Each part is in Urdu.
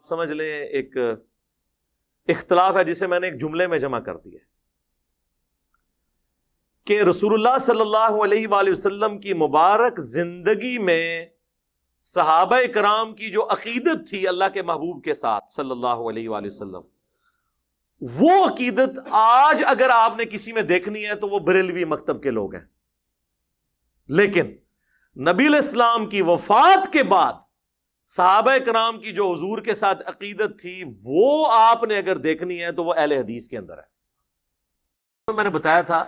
سمجھ لیں ایک اختلاف ہے جسے میں نے ایک جملے میں جمع کر دیا کہ رسول اللہ صلی اللہ علیہ وآلہ وسلم کی مبارک زندگی میں صحابہ کرام کی جو عقیدت تھی اللہ کے محبوب کے ساتھ صلی اللہ علیہ وآلہ وسلم، وہ عقیدت آج اگر آپ نے کسی میں دیکھنی ہے تو وہ بریلوی مکتب کے لوگ ہیں. لیکن نبی علیہ السلام کی وفات کے بعد صحابہ کرام کی جو حضور کے ساتھ عقیدت تھی وہ آپ نے اگر دیکھنی ہے تو وہ اہل حدیث کے اندر ہے. میں نے بتایا تھا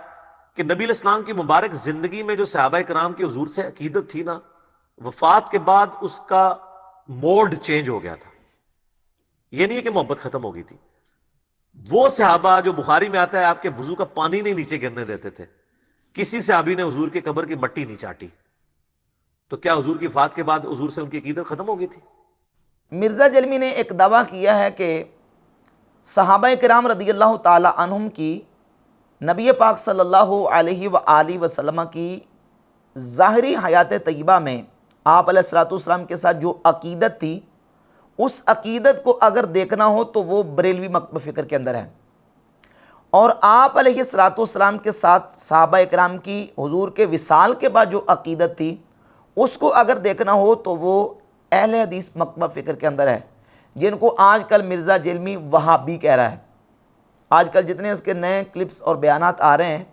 کہ نبی علیہ السلام کی مبارک زندگی میں جو صحابہ کرام کی حضور سے عقیدت تھی نا، وفات کے بعد اس کا موڈ چینج ہو گیا تھا. یہ نہیں ہے کہ محبت ختم ہو گئی تھی. وہ صحابہ جو بخاری میں آتا ہے آپ کے وضو کا پانی نہیں نیچے گرنے دیتے تھے، کسی صحابی نے حضور کے قبر کی مٹی نہیں چاٹی. تو کیا حضور کی وفات کے بعد حضور سے ان کی عقیدت ختم ہو گئی تھی؟ مرزا جلمی نے ایک دعویٰ کیا ہے کہ صحابہ کرام رضی اللہ تعالی عنہم کی نبی پاک صلی اللہ علیہ وآلہ وسلم کی ظاہری حیات طیبہ میں آپ علیہ الصلوۃ والسلام کے ساتھ جو عقیدت تھی، اس عقیدت کو اگر دیکھنا ہو تو وہ بریلوی مکتب فکر کے اندر ہے. اور آپ علیہ الصلوۃ والسلام کے ساتھ صحابہ کرام کی حضور کے وصال کے بعد جو عقیدت تھی اس کو اگر دیکھنا ہو تو وہ اہل حدیث مکتب فکر کے اندر ہے، جن کو آج کل مرزا جلمی وہابی کہہ رہا ہے. آج کل جتنے اس کے نئے کلپس اور بیانات آ رہے ہیں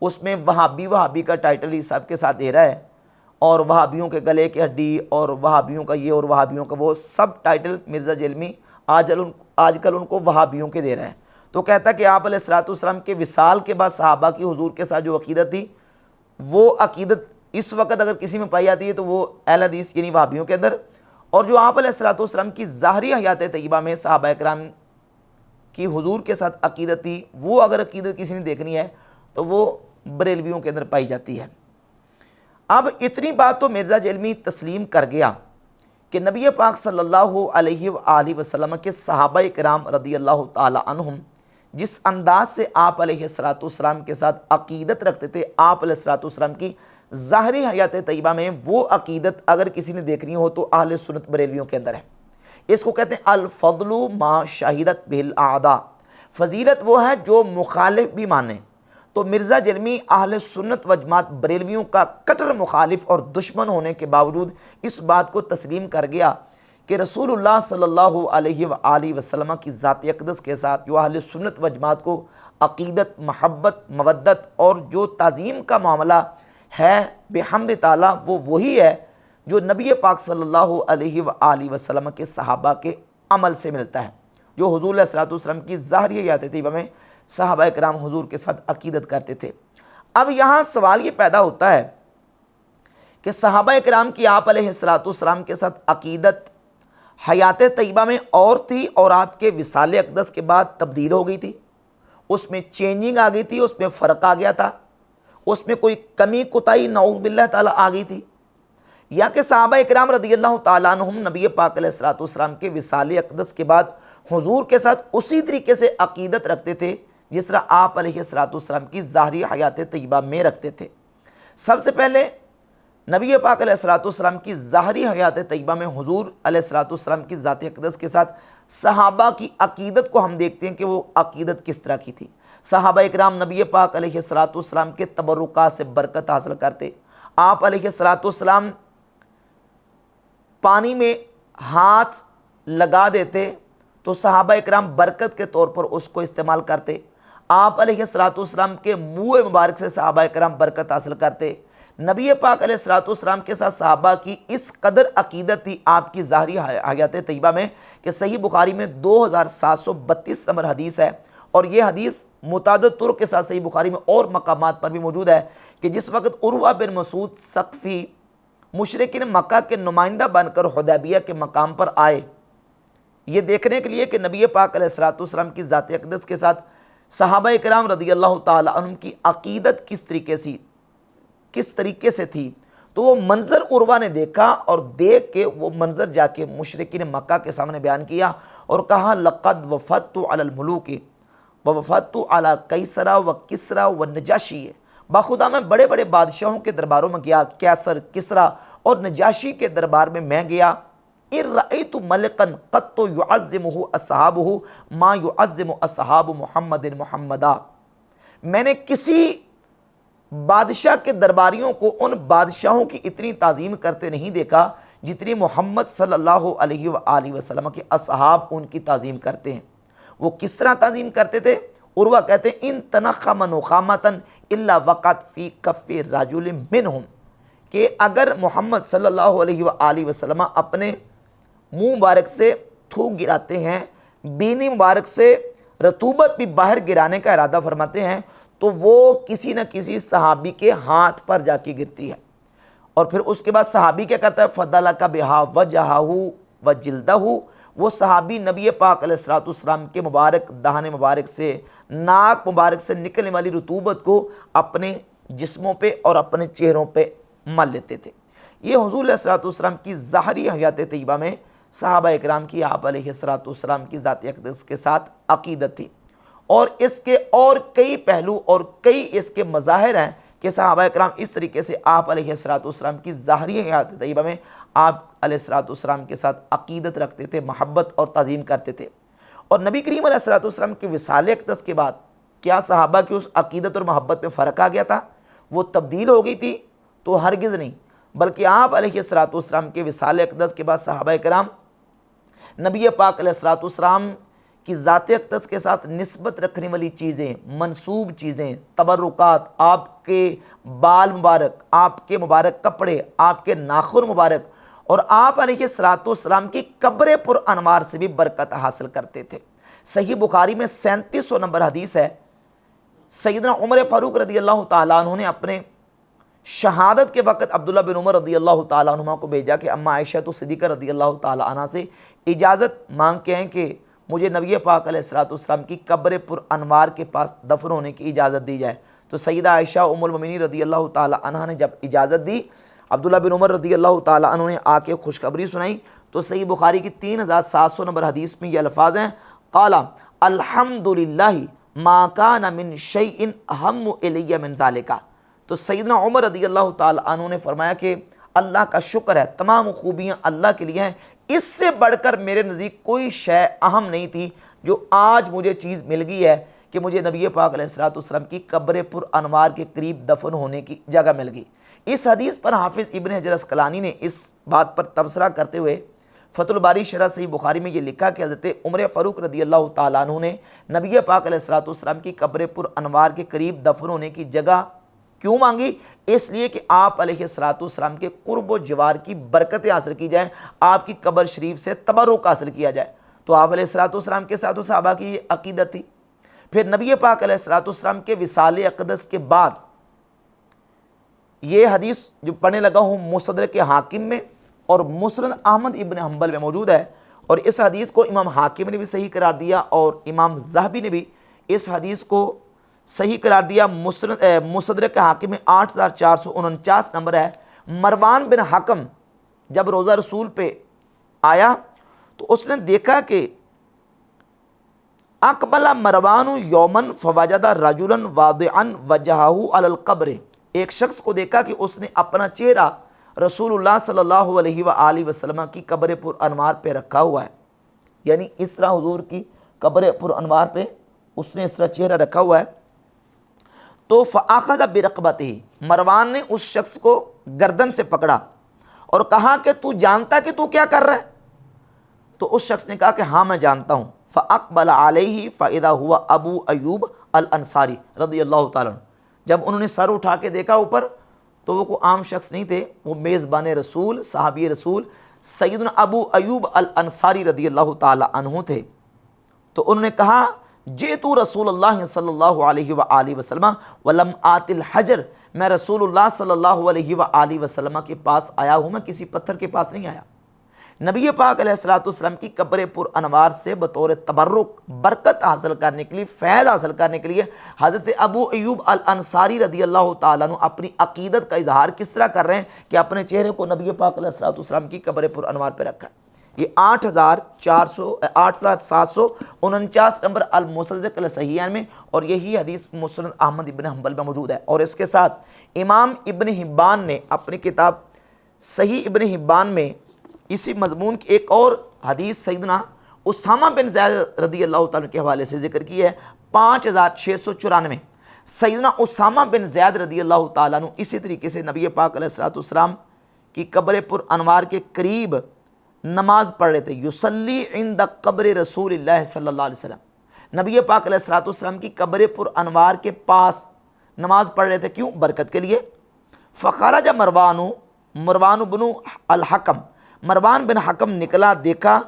اس میں وہابی کا ٹائٹل ہی سب کے ساتھ دے رہا ہے، اور وہابیوں کے گلے کی ہڈی اور وہابیوں کا یہ اور وہابیوں کا وہ، سب ٹائٹل مرزا جلمی آج کل ان کو وہابیوں کے دے رہا ہے. تو کہتا کہ آپ علیہ الصلوۃ والسلام کے وصال کے بعد صحابہ کی حضور کے ساتھ جو عقیدت تھی وہ عقیدت اس وقت اگر کسی میں پائی جاتی ہے تو وہ اہل حدیث یعنی وہابیوں کے اندر، اور جو آپ علیہ الصلوۃ والسلام کی ظاہری حیات طیبہ میں صحابہ کرام کی حضور کے ساتھ عقیدت تھی، وہ اگر عقیدت کسی نے دیکھنی ہے تو وہ بریلویوں کے اندر پائی جاتی ہے. اب اتنی بات تو مرزا جلمی تسلیم کر گیا کہ نبی پاک صلی اللہ علیہ وآلہ وسلم کے صحابہ کرام رضی اللہ تعالی عنہم جس انداز سے آپ علیہ الصلوۃ والسلام کے ساتھ عقیدت رکھتے تھے، آپ علیہ الصلوۃ والسلام کی ظاہری حیات طیبہ میں وہ عقیدت اگر کسی نے دیکھنی ہو تو اہل سنت بریلویوں کے اندر ہے. اس کو کہتے ہیں الفضل ما شہدت بالاعداء، فضیلت وہ ہے جو مخالف بھی مانے. تو مرزا جلمی اہل سنت و جماعت بریلویوں کا کٹر مخالف اور دشمن ہونے کے باوجود اس بات کو تسلیم کر گیا کہ رسول اللہ صلی اللہ علیہ وآلہ وسلم کی ذات اقدس کے ساتھ جو اہل سنت و جماعت کو عقیدت، محبت، مودت اور جو تعظیم کا معاملہ ہے بحمد تعالیٰ وہ وہی ہے جو نبی پاک صلی اللہ علیہ وآلہ وسلم کے صحابہ کے عمل سے ملتا ہے، جو حضور علیہ الصلوۃ والسلام کی ظاہری حیات طیبہ میں صحابہ کرام حضور کے ساتھ عقیدت کرتے تھے. اب یہاں سوال یہ پیدا ہوتا ہے کہ صحابہ کرام کی آپ علیہ الصلوۃ والسلام کے ساتھ عقیدت حیات طیبہ میں اور تھی اور آپ کے وصال اقدس کے بعد تبدیل ہو گئی تھی، اس میں چینجنگ آ گئی تھی، اس میں فرق آ گیا تھا، اس میں کوئی کمی کوتاہی نعوذ باللہ تعالیٰ آ گئی تھی، یا کہ صحابہ کرام رضی اللہ تعالیٰ عنہم نبی پاک علیہ الصلوۃ والسلام کے وصال اقدس کے بعد حضور کے ساتھ اسی طریقے سے عقیدت رکھتے تھے جس طرح آپ علیہ الصلوۃ والسلام کی ظاہری حیات طیبہ میں رکھتے تھے. سب سے پہلے نبی پاک علیہ الصلوۃ والسلام کی ظاہری حیات طیبہ میں حضور علیہ الصلوۃ والسلام کی ذات اقدس کے ساتھ صحابہ کی عقیدت کو ہم دیکھتے ہیں کہ وہ عقیدت کس طرح کی تھی. صحابہ اکرام نبی پاک علیہ الصلوۃ والسلام کے تبرکات سے برکت حاصل کرتے. آپ علیہ الصلوۃ والسلام پانی میں ہاتھ لگا دیتے تو صحابہ اکرام برکت کے طور پر اس کو استعمال کرتے. آپ علیہ الصلوۃ والسلام کے منہ مبارک سے صحابہ اکرام برکت حاصل کرتے. نبی پاک علیہ الصلوۃ والسلام کے ساتھ صحابہ کی اس قدر عقیدت تھی آپ کی ظاہری حیات طیبہ میں کہ صحیح بخاری میں 2732 نمبر حدیث ہے، اور یہ حدیث متعدد طرق کے ساتھ صحیح بخاری میں اور مقامات پر بھی موجود ہے کہ جس وقت عروہ بن مسعود ثقفی مشرکین مکہ کے نمائندہ بن کر حدیبیہ کے مقام پر آئے یہ دیکھنے کے لیے کہ نبی پاک علیہ الصلوۃ والسلام کی ذات اقدس کے ساتھ صحابہ کرام رضی اللہ تعالی عنہم کی عقیدت کس طریقے سے تھی، تو وہ منظر عروہ نے دیکھا اور دیکھ کے وہ منظر جا کے مشرکین مکہ کے سامنے بیان کیا اور کہا لقد وفدت علی الملوک ووفدت علی قیصر و کسری و نجاشی، بخدا میں بڑے بڑے بادشاہوں کے درباروں میں گیا، قیصر، کسریٰ اور نجاشی کے دربار میں گیا ان رأیت ملکا قط یعظمہ اصحابہ ما یعظم اصحاب محمد محمدا، میں نے کسی بادشاہ کے درباریوں کو ان بادشاہوں کی اتنی تعظیم کرتے نہیں دیکھا جتنی محمد صلی اللہ علیہ وآلہ وسلم کے اصحاب ان کی تعظیم کرتے ہیں۔ وہ کس طرح تعظیم کرتے تھے؟ عروہ کہتے ہیں ان تنخم نخامتا الا وقعت فی کف رجل منہم، کہ اگر محمد صلی اللہ علیہ وآلہ وسلم اپنے منہ مبارک سے تھوک گراتے ہیں، بینی مبارک سے رطوبت بھی باہر گرانے کا ارادہ فرماتے ہیں، تو وہ کسی نہ کسی صحابی کے ہاتھ پر جا کے گرتی ہے، اور پھر اس کے بعد صحابی کیا کرتا ہے؟ فَدَلَكَ بِهَا وَجْهَهُ وَجِلْدَهُ، وہ صحابی نبی پاک علیہ السلام کے مبارک دہان مبارک سے، ناک مبارک سے نکلنے والی رطوبت کو اپنے جسموں پہ اور اپنے چہروں پہ مل لیتے تھے۔ یہ حضور علیہ السلام کی ظاہری حیات طیبہ میں صحابہ اکرام کی آپ علیہ السلام کی ذات اقدس کے ساتھ عقیدت تھی، اور اس کے اور کئی پہلو اور کئی اس کے مظاہر ہیں کہ صحابہ اکرام اس طریقے سے آپ علیہ السلام کی ظاہری حیات طیبہ میں آپ علیہ السلام کے ساتھ عقیدت رکھتے تھے، محبت اور تعظیم کرتے تھے۔ اور نبی کریم علیہ السلام کے وصال اقدس کے بعد کیا صحابہ کی اس عقیدت اور محبت میں فرق آ گیا تھا؟ وہ تبدیل ہو گئی تھی؟ تو ہرگز نہیں، بلکہ آپ علیہ السلام کے وصال اقدس کے بعد صحابہ اکرام نبی پاک علیہ السلام کی ذات اقدس کے ساتھ نسبت رکھنے والی چیزیں، منسوب چیزیں، تبرکات، آپ کے بال مبارک، آپ کے مبارک کپڑے، آپ کے ناخن مبارک، اور آپ علیہ السلام کی قبر پر انوار سے بھی برکت حاصل کرتے تھے۔ صحیح بخاری میں 3700 نمبر حدیث ہے، سیدنا عمر فاروق رضی اللہ تعالیٰ عنہ نے اپنے شہادت کے وقت عبداللہ بن عمر رضی اللہ تعالیٰ عنہ کو بھیجا کہ اماں عائشہ صدیقہ رضی اللہ تعالیٰ عنہ سے اجازت مانگ کے ہیں کہ مجھے نبی پاک علیہ السلام کی قبر پر انوار کے پاس دفن ہونے کی اجازت دی جائے۔ تو سیدہ عائشہ ام المؤمنین رضی اللہ تعالیٰ عنہ نے جب اجازت دی، عبداللہ بن عمر رضی اللہ تعالیٰ عنہ نے آ کے خوشخبری سنائی، تو صحیح بخاری کی 3700 نمبر حدیث میں یہ الفاظ ہیں، قال الحمدللہ ما کان من شیء اہم الی من ذالک۔ تو سیدنا عمر رضی اللہ تعالیٰ عنہ نے فرمایا کہ اللہ کا شکر ہے، تمام خوبیاں اللہ کے لیے ہیں، اس سے بڑھ کر میرے نزدیک کوئی شے اہم نہیں تھی جو آج مجھے چیز مل گئی ہے کہ مجھے نبی پاک علیہ السلام کی قبر پر انوار کے قریب دفن ہونے کی جگہ مل گئی۔ اس حدیث پر حافظ ابن حجر اسقلانی نے اس بات پر تبصرہ کرتے ہوئے فتح الباری شرح صحیح بخاری میں یہ لکھا کہ حضرت عمر فاروق رضی اللہ تعالیٰ عنہ نے نبی پاک علیہ السلام کی قبر پر انوار کے قریب دفن ہونے کی جگہ کیوں مانگی؟ اس لیے کہ آپ علیہ السلام کے قرب و جوار کی برکتیں حاصل کی جائیں، آپ کی قبر شریف سے تبرک حاصل کیا جائے۔ تو آپ علیہ السلام کے ساتھ صحابہ کی یہ عقیدت تھی۔ پھر نبی پاک علیہ السلام کے وصال اقدس کے بعد یہ حدیث جو پڑھنے لگا ہوں مستدرک حاکم میں اور مسند احمد ابن حنبل میں موجود ہے، اور اس حدیث کو امام حاکم نے بھی صحیح قرار دیا اور امام ذہبی نے بھی اس حدیث کو صحیح قرار دیا۔ مستدرک حاکم میں 8449 نمبر ہے۔ مروان بن حکم جب روزہ رسول پہ آیا تو اس نے دیکھا کہ اقبل مروان یومن فوجد رجلا واضعا وجہہ علی القبر، ایک شخص کو دیکھا کہ اس نے اپنا چہرہ رسول اللہ صلی اللہ علیہ وآلہ وسلم کی قبر پر انوار پہ رکھا ہوا ہے، یعنی اس طرح حضور کی قبر پر انوار پہ اس نے اس طرح چہرہ رکھا ہوا ہے۔ تو فاخذ برقبتہ، مروان نے اس شخص کو گردن سے پکڑا اور کہا کہ تو جانتا کہ تو کیا کر رہا ہے؟ تو اس شخص نے کہا کہ ہاں میں جانتا ہوں۔ فاقبل علیہ فاذا ہوا ابو ایوب الانصاری رضی اللہ تعالیٰ عنہ، جب انہوں نے سر اٹھا کے دیکھا اوپر تو وہ کوئی عام شخص نہیں تھے، وہ میزبان رسول، صحابی رسول سیدنا ابو ایوب الانصاری رضی اللہ تعالیٰ عنہ تھے۔ تو انہوں نے کہا جئتو رسول اللہ صلی اللہ علیہ وآلہ وسلم ولم آت الحجر، میں رسول اللہ صلی اللہ علیہ وآلہ وسلم کے پاس آیا ہوں، میں کسی پتھر کے پاس نہیں آیا۔ نبی پاک علیہ السلام کی قبر پر انوار سے بطور تبرک برکت حاصل کرنے کے لیے، فیض حاصل کرنے کے لیے حضرت ابو ایوب الانصاری رضی اللہ تعالیٰ عنہ اپنی عقیدت کا اظہار کس طرح کر رہے ہیں کہ اپنے چہرے کو نبی پاک علیہ السلام کی قبر پر انوار پہ رکھا ہے۔ یہ 8749 نمبر المستدرک الصحیحین میں، اور یہی حدیث مسند احمد ابن حنبل میں موجود ہے۔ اور اس کے ساتھ امام ابن حبان نے اپنی کتاب صحیح ابن حبان میں اسی مضمون کی ایک اور حدیث سیدنا اسامہ بن زید رضی اللہ تعالیٰ کے حوالے سے ذکر کی ہے 5694۔ سیدنا اسامہ بن زید رضی اللہ تعالیٰ عنہ اسی طریقے سے نبی پاک علیہ الصلوۃ والسلام کی قبر پر انوار کے قریب نماز پڑھ رہے تھے، یصلی عند قبر رسول اللہ صلی اللہ علیہ وسلم، نبی پاک علیہ الصلوۃ والسلام کی قبر پر انوار کے پاس نماز پڑھ رہے تھے، کیوں؟ برکت کے لیے۔ فخرج مروان بن الحکم، مروان بن حکم نکلا، دیکھا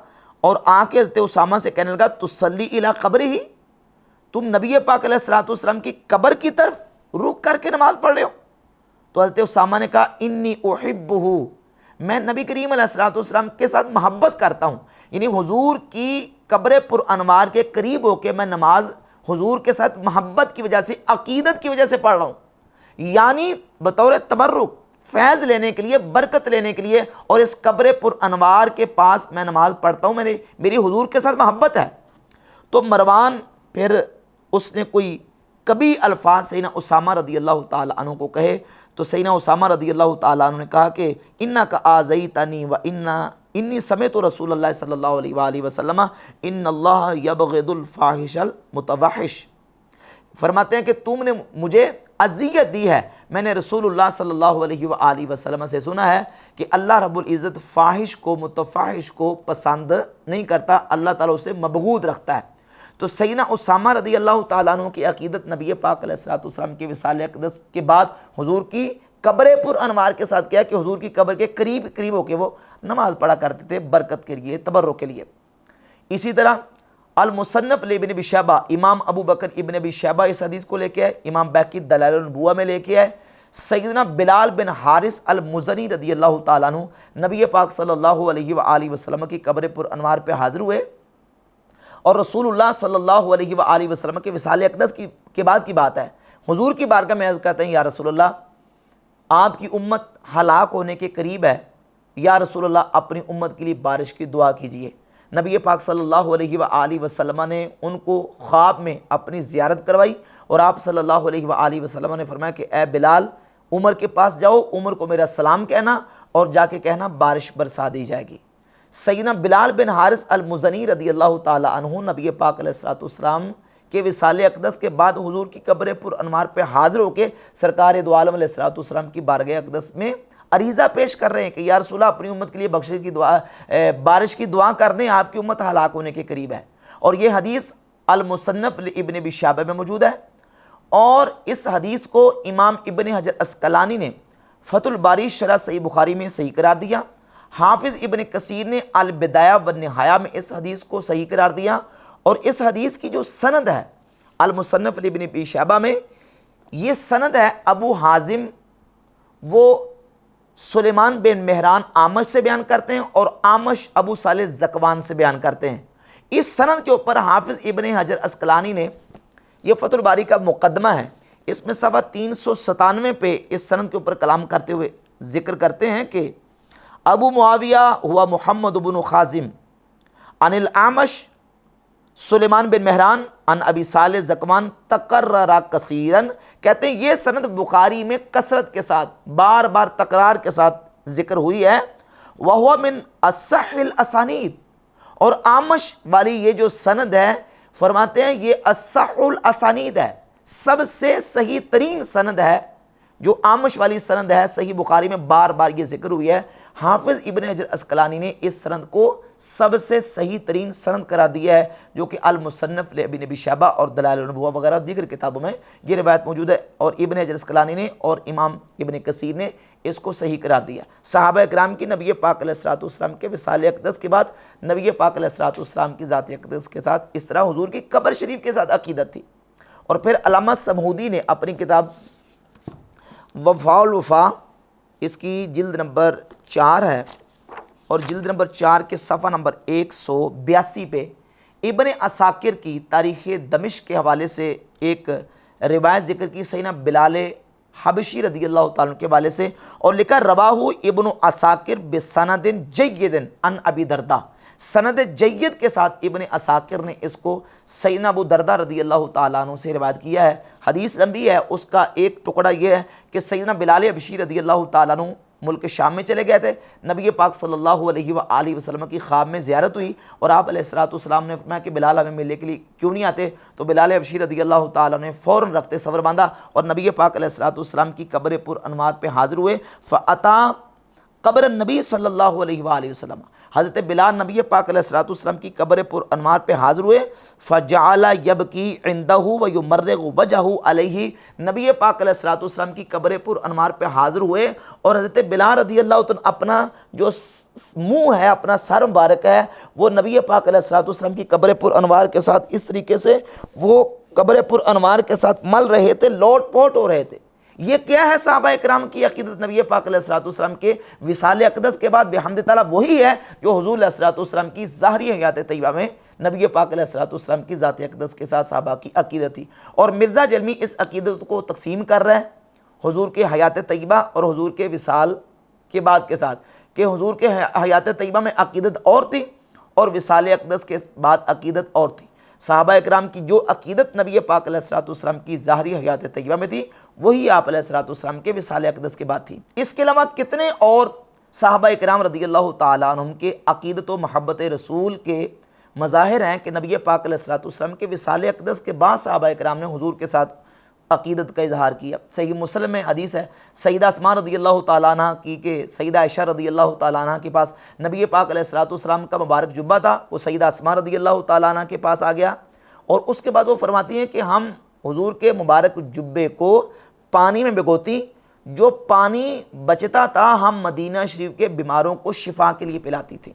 اور آ کے حضرت اسامہ سے کہنے لگا تصلی الی قبرہ، تم نبی پاک علیہ الصلوۃ والسلام کی قبر کی طرف رخ کر کے نماز پڑھ رہے ہو؟ تو حضرت اسامہ نے کہا انی احبہ، میں نبی کریم علیہ الصلوۃ والسلام کے ساتھ محبت کرتا ہوں، یعنی حضور کی قبر پر انوار کے قریب ہو کے میں نماز حضور کے ساتھ محبت کی وجہ سے، عقیدت کی وجہ سے پڑھ رہا ہوں، یعنی بطور تبرک، فیض لینے کے لیے، برکت لینے کے لیے، اور اس قبر پر انوار کے پاس میں نماز پڑھتا ہوں، میری حضور کے ساتھ محبت ہے۔ تو مروان پھر اس نے کوئی کبھی الفاظ سیدنا اسامہ رضی اللہ تعالیٰ عنہ کو کہے، تو سیدنا اسامہ رضی اللہ تعالیٰ عنہ نے کہا کہ انک آذیتنی و انی سمعت رسول اللہ صلی اللہ علیہ وآلہ وسلم ان اللہ یبغض الفاحش المتوحش، فرماتے ہیں کہ تم نے مجھے اذیت دی ہے، میں نے رسول اللہ صلی اللہ علیہ وآلہ وسلم سے سنا ہے کہ اللہ رب العزت فاحش کو، متفحش کو پسند نہیں کرتا، اللہ تعالیٰ اسے مبغوض رکھتا ہے۔ تو سیدنا اسامہ رضی اللہ تعالیٰ عنہ کی عقیدت نبی پاک علیہ الصلوۃ والسلام کے وصال اقدس کے بعد حضور کی قبر پر انوار کے ساتھ کیا کہ حضور کی قبر کے قریب ہو کے وہ نماز پڑھا کرتے تھے، برکت کے لیے، تبرک کے لیے۔ اسی طرح المصنف لابن ابی شیبہ، امام ابو بکر ابن ابی شیبہ اس حدیث کو لے کے آئے، امام بیہقی دلائل النبوہ میں لے کے آئے، سیدنا بلال بن حارث المزنی رضی اللہ تعالیٰ عنہ نبی پاک صلی اللہ علیہ وآلہ وسلم کی قبر پر انوار پہ حاضر ہوئے، اور رسول اللہ صلی اللہ علیہ وآلہ وسلم کے وصال اقدس کے بعد کی بات ہے، حضور کی بارگاہ میں عرض کرتے ہیں یا رسول اللہ آپ کی امت ہلاک ہونے کے قریب ہے، یا رسول اللہ اپنی امت کے لیے بارش کی دعا کیجئے۔ نبی پاک صلی اللہ علیہ وآلہ وسلم نے ان کو خواب میں اپنی زیارت کروائی، اور آپ صلی اللہ علیہ وآلہ وسلم نے فرمایا کہ اے بلال عمر کے پاس جاؤ، عمر کو میرا سلام کہنا اور جا کے کہنا بارش برسا دی جائے گی۔ سیدنا بلال بن حارث المزنی رضی اللہ تعالی عنہ نبی پاک علیہ الصلوۃ والسلام کے وصال اقدس کے بعد حضور کی قبر پر انوار پہ حاضر ہو کے سرکار دو عالم علیہ الصلوۃ والسلام کی بارگاہ اقدس میں عریضہ پیش کر رہے ہیں کہ یا رسول اللہ اپنی امت کے لیے بخشش کی دعا، بارش کی دعا کر دیں، آپ کی امت ہلاک ہونے کے قریب ہے۔ اور یہ حدیث المصنف لابن ابی شیبہ میں موجود ہے، اور اس حدیث کو امام ابن حجر عسقلانی نے فتح الباری شرح صحیح بخاری میں صحیح قرار دیا، حافظ ابن کثیر نے البدایہ والنہایہ میں اس حدیث کو صحیح قرار دیا، اور اس حدیث کی جو سند ہے المصنف لابن ابی شیبہ میں، یہ سند ہے ابو حازم، وہ سلیمان بن مہران اعمش سے بیان کرتے ہیں، اور اعمش ابو صالح زکوان سے بیان کرتے ہیں۔ اس سند کے اوپر حافظ ابن حجر عسقلانی نے، یہ فتح الباری کا مقدمہ ہے، اس میں صفحہ 397 پہ اس سند کے اوپر کلام کرتے ہوئے ذکر کرتے ہیں کہ ابو معاویہ ہوا محمد بن خازم عن الاعمش سلیمان بن مہران عن ابی صالح زکوان تقرر کثیرن، کہتے ہیں یہ سند بخاری میں کثرت کے ساتھ، بار بار تکرار کے ساتھ ذکر ہوئی ہے، وہو من اصح الاسانید، اور اعمش والی یہ جو سند ہے فرماتے ہیں یہ اصح الاسانید ہے، سب سے صحیح ترین سند ہے، جو اعمش والی سند ہے صحیح بخاری میں بار بار یہ ذکر ہوئی ہے۔ حافظ ابن حجر عسقلانی نے اس سند کو سب سے صحیح ترین سند قرار دیا ہے، جو کہ المصنف لابن ابی شیبہ اور دلائل النبوہ وغیرہ دیگر کتابوں میں یہ روایت موجود ہے، اور ابن حجر عسقلانی نے اور امام ابن کثیر نے اس کو صحیح قرار دیا۔ صحابہ کرام کی نبی پاک علیہ الصلوۃ والسلام کے وصال اقدس کے بعد نبی پاک علیہ الصلوۃ والسلام کی ذات اقدس کے ساتھ اس طرح حضور کی قبر شریف کے ساتھ عقیدت تھی۔ اور پھر علامہ سمہودی نے اپنی کتاب وفاء الوفا، اس کی جلد نمبر 4 ہے، اور جلد نمبر 4 کے صفحہ نمبر 182 پہ ابن عساکر کی تاریخ دمشق کے حوالے سے ایک روایت ذکر کی سیدنا بلال حبشی رضی اللہ تعالیٰ عنہ کے حوالے سے، اور لکھا رواہ ابن عساکر بسند جید عن ابی دردہ، سند جید کے ساتھ ابن عساکر نے اس کو سیدنا ابو دردہ رضی اللہ تعالیٰ عنہ سے روایت کیا ہے۔ حدیث لمبی ہے، اس کا ایک ٹکڑا یہ ہے کہ سیدنا بلال حبشی رضی اللہ تعالیٰ عنہ ملک شام میں چلے گئے تھے. نبی پاک صلی اللہ علیہ وآلہ وسلم کی خواب میں زیارت ہوئی اور آپ علیہ السلام نے فرمایا کہ بلال ہمیں ملنے کے لیے کیوں نہیں آتے؟ تو بلال حبشی رضی اللہ تعالیٰ نے فوراً رخت صبر باندھا اور نبی پاک علیہ السلام کی قبر پر انوار پہ حاضر ہوئے. فَأَتَا قبر النبی صلی اللہ علیہ وآلہ وسلم، حضرت بلال نبی پاک علیہ السلام کی قبر پر انوار پہ حاضر ہوئے. فَجَعَلَ يَبْكِي عِنْدَهُ وَيُمَرِّغُ وَجْهَهُ عَلَيْهِ، نبی پاک علیہ السلام کی قبر پر انوار پہ حاضر ہوئے اور حضرت بلال رضی اللہ عنہ اپنا جو منہ ہے، اپنا سر مبارک ہے، وہ نبی پاک علیہ السلام کی قبر پر انوار کے ساتھ اس طریقے سے وہ قبر پر انوار کے ساتھ مل رہے تھے، لوٹ پوٹ ہو رہے تھے. یہ کیا ہے صحابہ اکرام کی عقیدت؟ نبی پاک علیہ السلام کے وصال اقدس کے بعد بحمد تعالیٰ وہی ہے جو حضور علیہ السلام کی ظاہری حیات طیبہ میں نبی پاک علیہ السلام کی ذات اقدس کے ساتھ صحابہ کی عقیدت تھی. اور مرزا جلمی اس عقیدت کو تقسیم کر رہا ہے حضور کے حیات طیبہ اور حضور کے وصال کے بعد کے ساتھ، کہ حضور کے حیات طیبہ میں عقیدت اور تھی اور وصال اقدس کے بعد عقیدت اور تھی. صحابہ اکرام کی جو عقیدت نبی پاک علیہ السلام کی ظاہری حیات طیبہ میں تھی وہی آپ علیہ السلام کے وصال اقدس کے بعد تھی. اس کے علاوہ کتنے اور صحابہ اکرام رضی اللہ تعالیٰ عنہم کے عقیدت و محبت رسول کے مظاہر ہیں کہ نبی پاک علیہ السلام کے وصال اقدس کے بعد صحابہ اکرام نے حضور کے ساتھ عقیدت کا اظہار کیا. صحیح مسلم میں حدیث ہے سیدہ اسماء رضی اللہ تعالیٰ عنہ کی کہ سیدہ عائشہ رضی اللہ تعالیٰ عنہ کے پاس نبی پاک علیہ السلام کا مبارک جبہ تھا، وہ سیدہ اسماء رضی اللہ تعالیٰ عنہ کے پاس آ گیا اور اس کے بعد وہ فرماتی ہیں کہ ہم حضور کے مبارک جبے کو پانی میں بھگوتی، جو پانی بچتا تھا ہم مدینہ شریف کے بیماروں کو شفا کے لیے پلاتی تھی.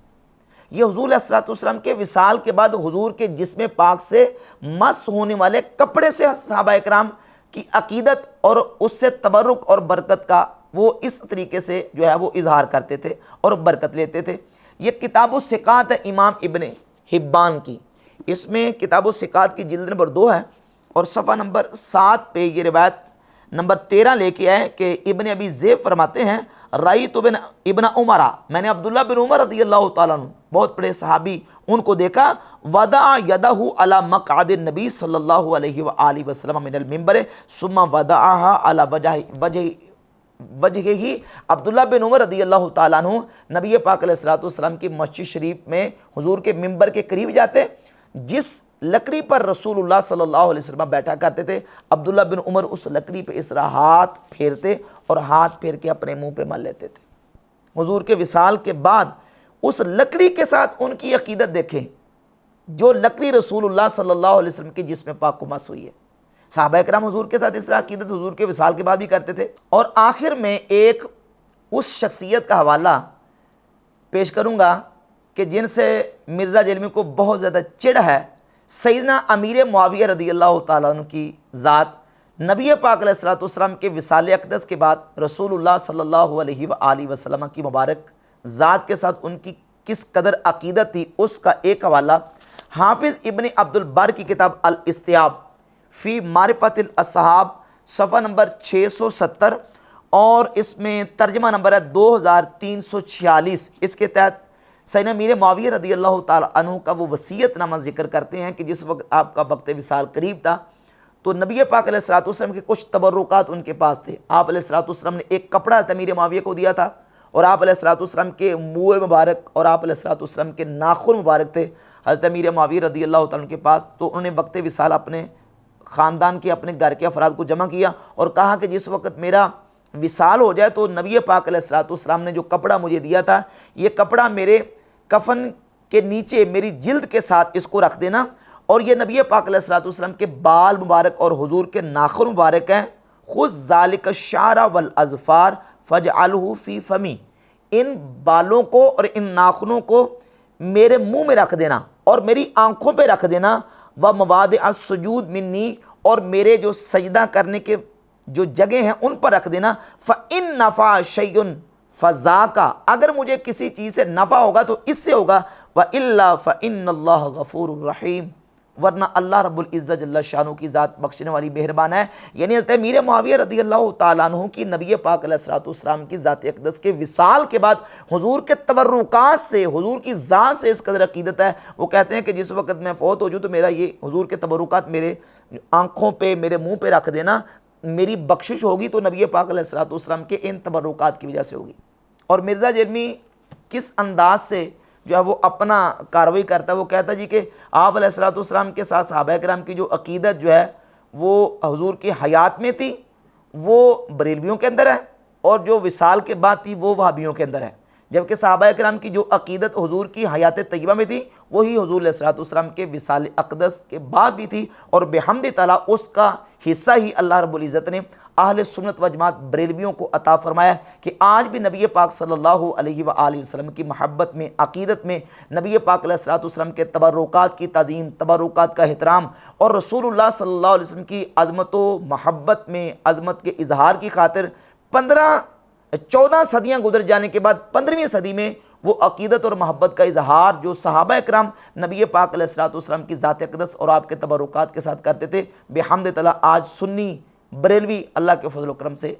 یہ حضور علیہ السلام کے وصال کے بعد حضور کے جسم پاک سے مس ہونے والے کپڑے سے صحابہ اکرام کی عقیدت اور اس سے تبرک اور برکت کا وہ اس طریقے سے جو ہے وہ اظہار کرتے تھے اور برکت لیتے تھے. یہ کتاب الثقات ہے امام ابن حبان کی، اس میں کتاب الثقات کی جلد نمبر 2 ہے اور صفحہ نمبر 7 پہ یہ روایت نمبر 13 لے کے آئے کہ ابن ابی ذئب فرماتے ہیں رأیت ابن عمر، میں نے عبداللہ بن عمر رضی اللہ تعالیٰ عنہ بہت بڑے صحابی ان کو دیکھا، وضع یدہ علی مقعد النبی صلی اللہ علیہ وآلہ وسلم من المنبر ثم وضعها علی وجہ ہی. عبداللہ بن عمر رضی اللہ تعالیٰ عنہ نبی پاک علیہ السلام کی مسجد شریف میں حضور کے منبر کے قریب جاتے، جس لکڑی پر رسول اللہ صلی اللہ علیہ وسلم بیٹھا کرتے تھے عبداللہ بن عمر اس لکڑی پہ اس طرح ہاتھ پھیرتے اور ہاتھ پھیر کے اپنے منہ پہ مل لیتے تھے. حضور کے وصال کے بعد اس لکڑی کے ساتھ ان کی عقیدت دیکھیں، جو لکڑی رسول اللہ صلی اللہ علیہ وسلم کے جسم پاک کو مس ہوئی ہے. صحابہ اکرام حضور کے ساتھ اس طرح عقیدت حضور کے وصال کے بعد بھی کرتے تھے. اور آخر میں ایک اس شخصیت کا حوالہ پیش کروں گا کہ جن سے مرزا جلمی کو بہت زیادہ چڑ ہے، سیدنا امیر معاویہ رضی اللہ تعالیٰ عنہ کی ذات. نبی پاک علیہ السلام کے وصال اقدس کے بعد رسول اللہ صلی اللہ علیہ وآلہ وسلم کی مبارک ذات کے ساتھ ان کی کس قدر عقیدت تھی، اس کا ایک حوالہ حافظ ابن عبد البر کی کتاب الاستیاب فی معرفت الاصحاب صفحہ نمبر 670 اور اس میں ترجمہ نمبر ہے 2346. اس کے تحت سیدنا امیر معاویہ رضی اللہ تعالیٰ عنہ کا وہ وصیت نامہ ذکر کرتے ہیں کہ جس وقت آپ کا وقت وصال قریب تھا تو نبی پاک علیہ السلام کے کچھ تبرکات ان کے پاس تھے. آپ علیہ السلام نے ایک کپڑا امیر معاویہ کو دیا تھا اور آپ علیہ السلام کے منہ مبارک اور آپ علیہ السلام کے ناخن مبارک تھے حضرت امیر معاویہ رضی اللہ تعالیٰ کے پاس. تو انہوں نے وقت وصال اپنے خاندان کے اپنے گھر کے افراد کو جمع کیا اور کہا کہ جس وقت میرا وصال ہو جائے تو نبی پاک علیہ السلام نے جو کپڑا مجھے دیا تھا یہ کپڑا میرے کفن کے نیچے میری جلد کے ساتھ اس کو رکھ دینا، اور یہ نبی پاک علیہ السلام کے بال مبارک اور حضور کے ناخن مبارک ہیں. خذ ذالک الشعر والاظفار فاجعلہ فی فمی، ان بالوں کو اور ان ناخنوں کو میرے منہ میں رکھ دینا اور میری آنکھوں پہ رکھ دینا، ومواضع السجود منی، اور میرے جو سجدہ کرنے کے جو جگہ ہیں ان پر رکھ دینا. فإن نفع شیء فذاک، اگر مجھے کسی چیز سے نفع ہوگا تو اس سے ہوگا، وإلا فإن اللہ غفور الرحیم، ورنہ اللہ رب العزت جل شانہ کی ذات بخشنے والی مہربان ہے. یعنی حضرت امیر معاویہ رضی اللہ تعالیٰ عنہ کی نبی پاک علیہ السلام کی ذات اقدس کے وصال کے بعد حضور کے تبرکات سے حضور کی ذات سے اس قدر عقیدت ہے. وہ کہتے ہیں کہ جس وقت میں فوت ہو جوں تو میرا یہ حضور کے تبرکات میرے آنکھوں پہ میرے منہ پہ رکھ دینا، میری بخشش ہوگی تو نبی پاک علیہ السلام کے ان تبرکات کی وجہ سے ہوگی. اور مرزا جرمی کس انداز سے جو ہے وہ اپنا کارروائی کرتا ہے، وہ کہتا ہے جی کہ آپ علیہ الصلوۃ والسلام کے ساتھ صحابہ کرام کی جو عقیدت جو ہے وہ حضور کی حیات میں تھی وہ بریلویوں کے اندر ہے، اور جو وصال کے بعد تھی وہ وہابیوں کے اندر ہے، جبکہ صحابہ کرام کی جو عقیدت حضور کی حیات طیبہ میں تھی وہی حضور علیہ الصلوۃ والسلام کے وصال اقدس کے بعد بھی تھی، اور بحمد تعالیٰ اس کا حصہ ہی اللہ رب العزت نے اہل سنت و جماعت بریلویوں کو عطا فرمایا کہ آج بھی نبی پاک صلی اللہ علیہ وآلہ وسلم کی محبت میں، عقیدت میں، نبی پاک علیہ الصلوۃ والسلام کے تبرکات کی تعظیم، تبرکات کا احترام، اور رسول اللہ صلی اللہ علیہ وسلم کی عظمت و محبت میں عظمت کے اظہار کی خاطر 14 صدیاں گزر جانے کے بعد 15ویں صدی میں وہ عقیدت اور محبت کا اظہار جو صحابہ اکرام نبی پاک علیہ الصلوۃ والسلام کی ذات اقدس اور آپ کے تبرکات کے ساتھ کرتے تھے، بحمد تعالیٰ آج سنی بریلوی اللہ کے فضل و کرم سے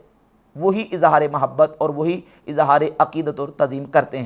وہی اظہار محبت اور وہی اظہار عقیدت اور تعظیم کرتے ہیں۔